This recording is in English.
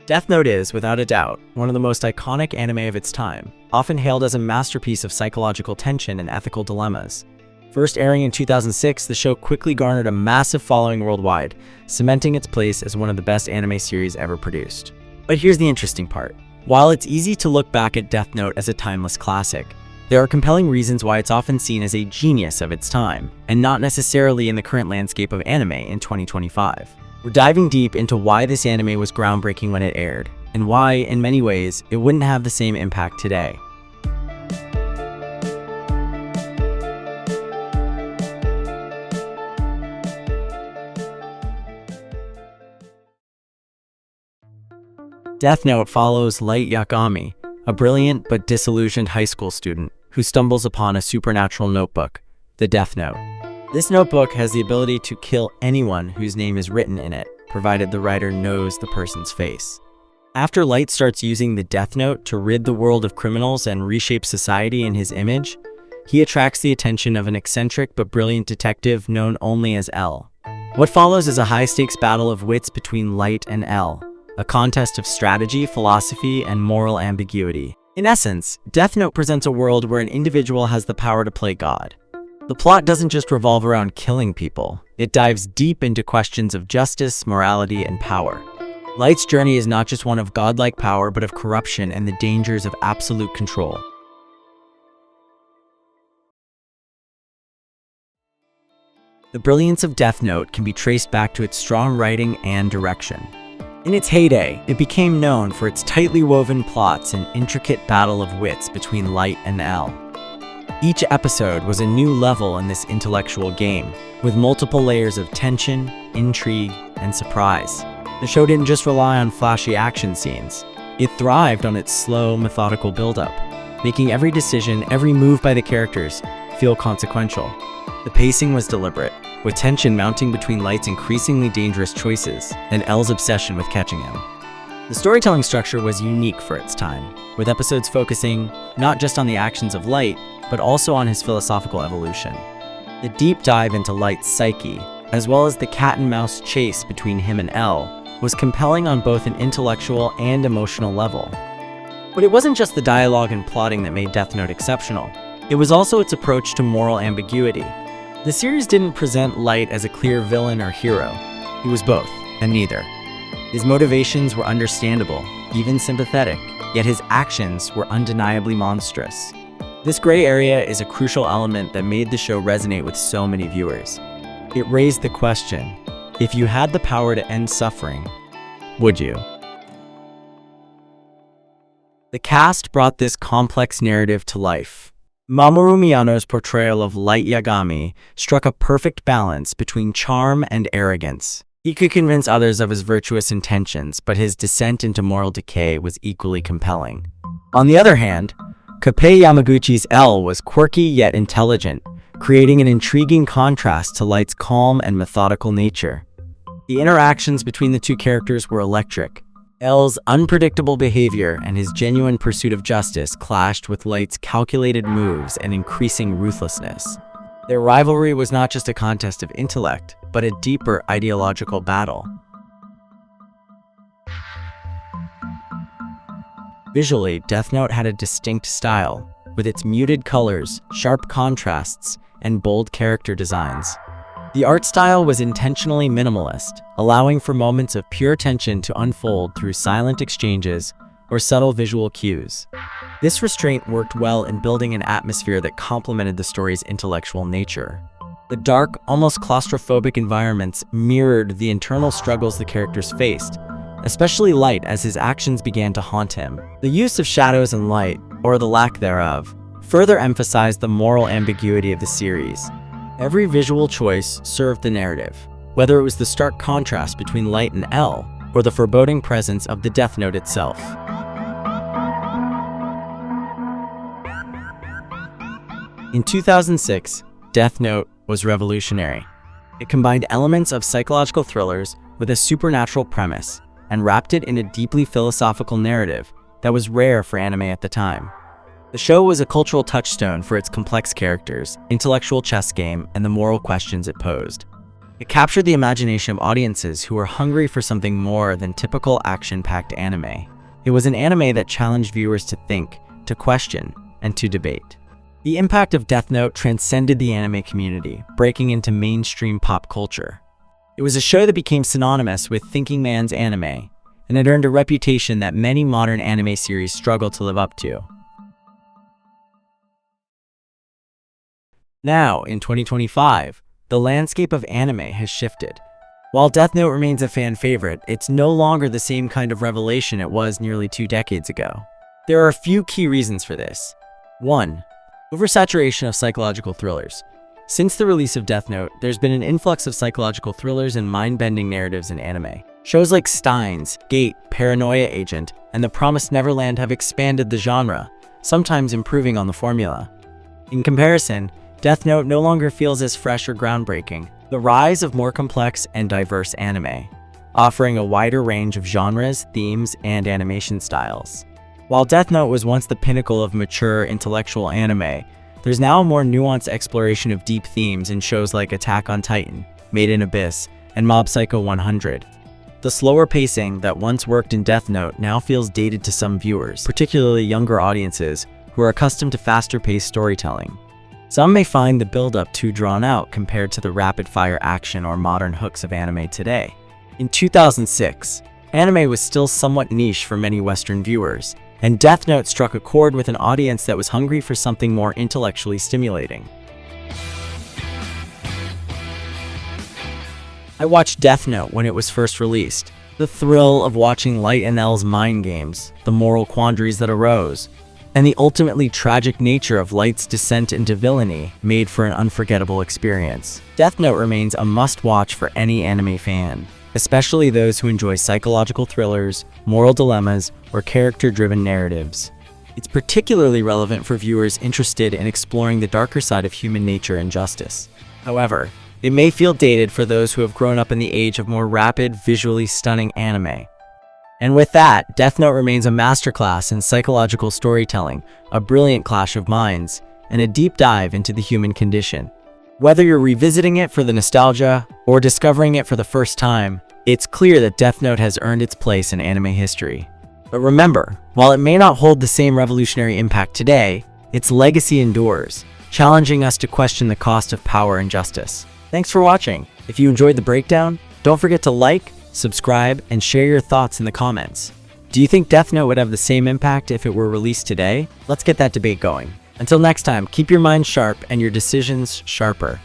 Death Note is, without a doubt, one of the most iconic anime of its time, often hailed as a masterpiece of psychological tension and ethical dilemmas. First airing in 2006, the show quickly garnered a massive following worldwide, cementing its place as one of the best anime series ever produced. But here's the interesting part. While it's easy to look back at Death Note as a timeless classic, there are compelling reasons why it's often seen as a genius of its time, and not necessarily in the current landscape of anime in 2025. We're diving deep into why this anime was groundbreaking when it aired, and why, in many ways, it wouldn't have the same impact today. Death Note follows Light Yagami, a brilliant but disillusioned high school student who stumbles upon a supernatural notebook, the Death Note. This notebook has the ability to kill anyone whose name is written in it, provided the writer knows the person's face. After Light starts using the Death Note to rid the world of criminals and reshape society in his image, he attracts the attention of an eccentric but brilliant detective known only as L. What follows is a high-stakes battle of wits between Light and L, a contest of strategy, philosophy, and moral ambiguity. In essence, Death Note presents a world where an individual has the power to play God. The plot doesn't just revolve around killing people, it dives deep into questions of justice, morality, and power. Light's journey is not just one of godlike power, but of corruption and the dangers of absolute control. The brilliance of Death Note can be traced back to its strong writing and direction. In its heyday, it became known for its tightly woven plots and intricate battle of wits between Light and L. Each episode was a new level in this intellectual game, with multiple layers of tension, intrigue, and surprise. The show didn't just rely on flashy action scenes. It thrived on its slow, methodical build-up, making every decision, every move by the characters feel consequential. The pacing was deliberate, with tension mounting between Light's increasingly dangerous choices and L's obsession with catching him. The storytelling structure was unique for its time, with episodes focusing not just on the actions of Light, but also on his philosophical evolution. The deep dive into Light's psyche, as well as the cat-and-mouse chase between him and L, was compelling on both an intellectual and emotional level. But it wasn't just the dialogue and plotting that made Death Note exceptional. It was also its approach to moral ambiguity. The series didn't present Light as a clear villain or hero. He was both, and neither. His motivations were understandable, even sympathetic, yet his actions were undeniably monstrous. This gray area is a crucial element that made the show resonate with so many viewers. It raised the question, if you had the power to end suffering, would you? The cast brought this complex narrative to life. Mamoru Miyano's portrayal of Light Yagami struck a perfect balance between charm and arrogance. He could convince others of his virtuous intentions, but his descent into moral decay was equally compelling. On the other hand, Kappei Yamaguchi's L was quirky yet intelligent, creating an intriguing contrast to Light's calm and methodical nature. The interactions between the two characters were electric. L's unpredictable behavior and his genuine pursuit of justice clashed with Light's calculated moves and increasing ruthlessness. Their rivalry was not just a contest of intellect, but a deeper ideological battle. Visually, Death Note had a distinct style, with its muted colors, sharp contrasts, and bold character designs. The art style was intentionally minimalist, allowing for moments of pure tension to unfold through silent exchanges or subtle visual cues. This restraint worked well in building an atmosphere that complemented the story's intellectual nature. The dark, almost claustrophobic environments mirrored the internal struggles the characters faced, especially Light as his actions began to haunt him. The use of shadows and light, or the lack thereof, further emphasized the moral ambiguity of the series. Every visual choice served the narrative, whether it was the stark contrast between Light and L, or the foreboding presence of the Death Note itself. In 2006, Death Note was revolutionary. It combined elements of psychological thrillers with a supernatural premise, and wrapped it in a deeply philosophical narrative that was rare for anime at the time. The show was a cultural touchstone for its complex characters, intellectual chess game, and the moral questions it posed. It captured the imagination of audiences who were hungry for something more than typical action-packed anime. It was an anime that challenged viewers to think, to question, and to debate. The impact of Death Note transcended the anime community, breaking into mainstream pop culture. It was a show that became synonymous with thinking man's anime, and it earned a reputation that many modern anime series struggle to live up to. Now, in 2025, the landscape of anime has shifted. While Death Note remains a fan favorite, it's no longer the same kind of revelation it was nearly 2 decades ago. There are a few key reasons for this. 1. Oversaturation of psychological thrillers. Since the release of Death Note, there's been an influx of psychological thrillers and mind-bending narratives in anime. Shows like Steins, Gate, Paranoia Agent, and The Promised Neverland have expanded the genre, sometimes improving on the formula. In comparison, Death Note no longer feels as fresh or groundbreaking. The rise of more complex and diverse anime, offering a wider range of genres, themes, and animation styles. While Death Note was once the pinnacle of mature intellectual anime, there's now a more nuanced exploration of deep themes in shows like Attack on Titan, Made in Abyss, and Mob Psycho 100. The slower pacing that once worked in Death Note now feels dated to some viewers, particularly younger audiences who are accustomed to faster-paced storytelling. Some may find the build-up too drawn out compared to the rapid-fire action or modern hooks of anime today. In 2006, anime was still somewhat niche for many Western viewers, and Death Note struck a chord with an audience that was hungry for something more intellectually stimulating. I watched Death Note when it was first released. The thrill of watching Light and L's mind games, the moral quandaries that arose, and the ultimately tragic nature of Light's descent into villainy made for an unforgettable experience. Death Note remains a must-watch for any anime fan, especially those who enjoy psychological thrillers, moral dilemmas, or character-driven narratives. It's particularly relevant for viewers interested in exploring the darker side of human nature and justice. However, it may feel dated for those who have grown up in the age of more rapid, visually stunning anime. And with that, Death Note remains a masterclass in psychological storytelling, a brilliant clash of minds, and a deep dive into the human condition. Whether you're revisiting it for the nostalgia or discovering it for the first time, it's clear that Death Note has earned its place in anime history. But remember, while it may not hold the same revolutionary impact today, its legacy endures, challenging us to question the cost of power and justice. Thanks for watching. If you enjoyed the breakdown, don't forget to like, subscribe, and share your thoughts in the comments. Do you think Death Note would have the same impact if it were released today? Let's get that debate going. Until next time, keep your mind sharp and your decisions sharper.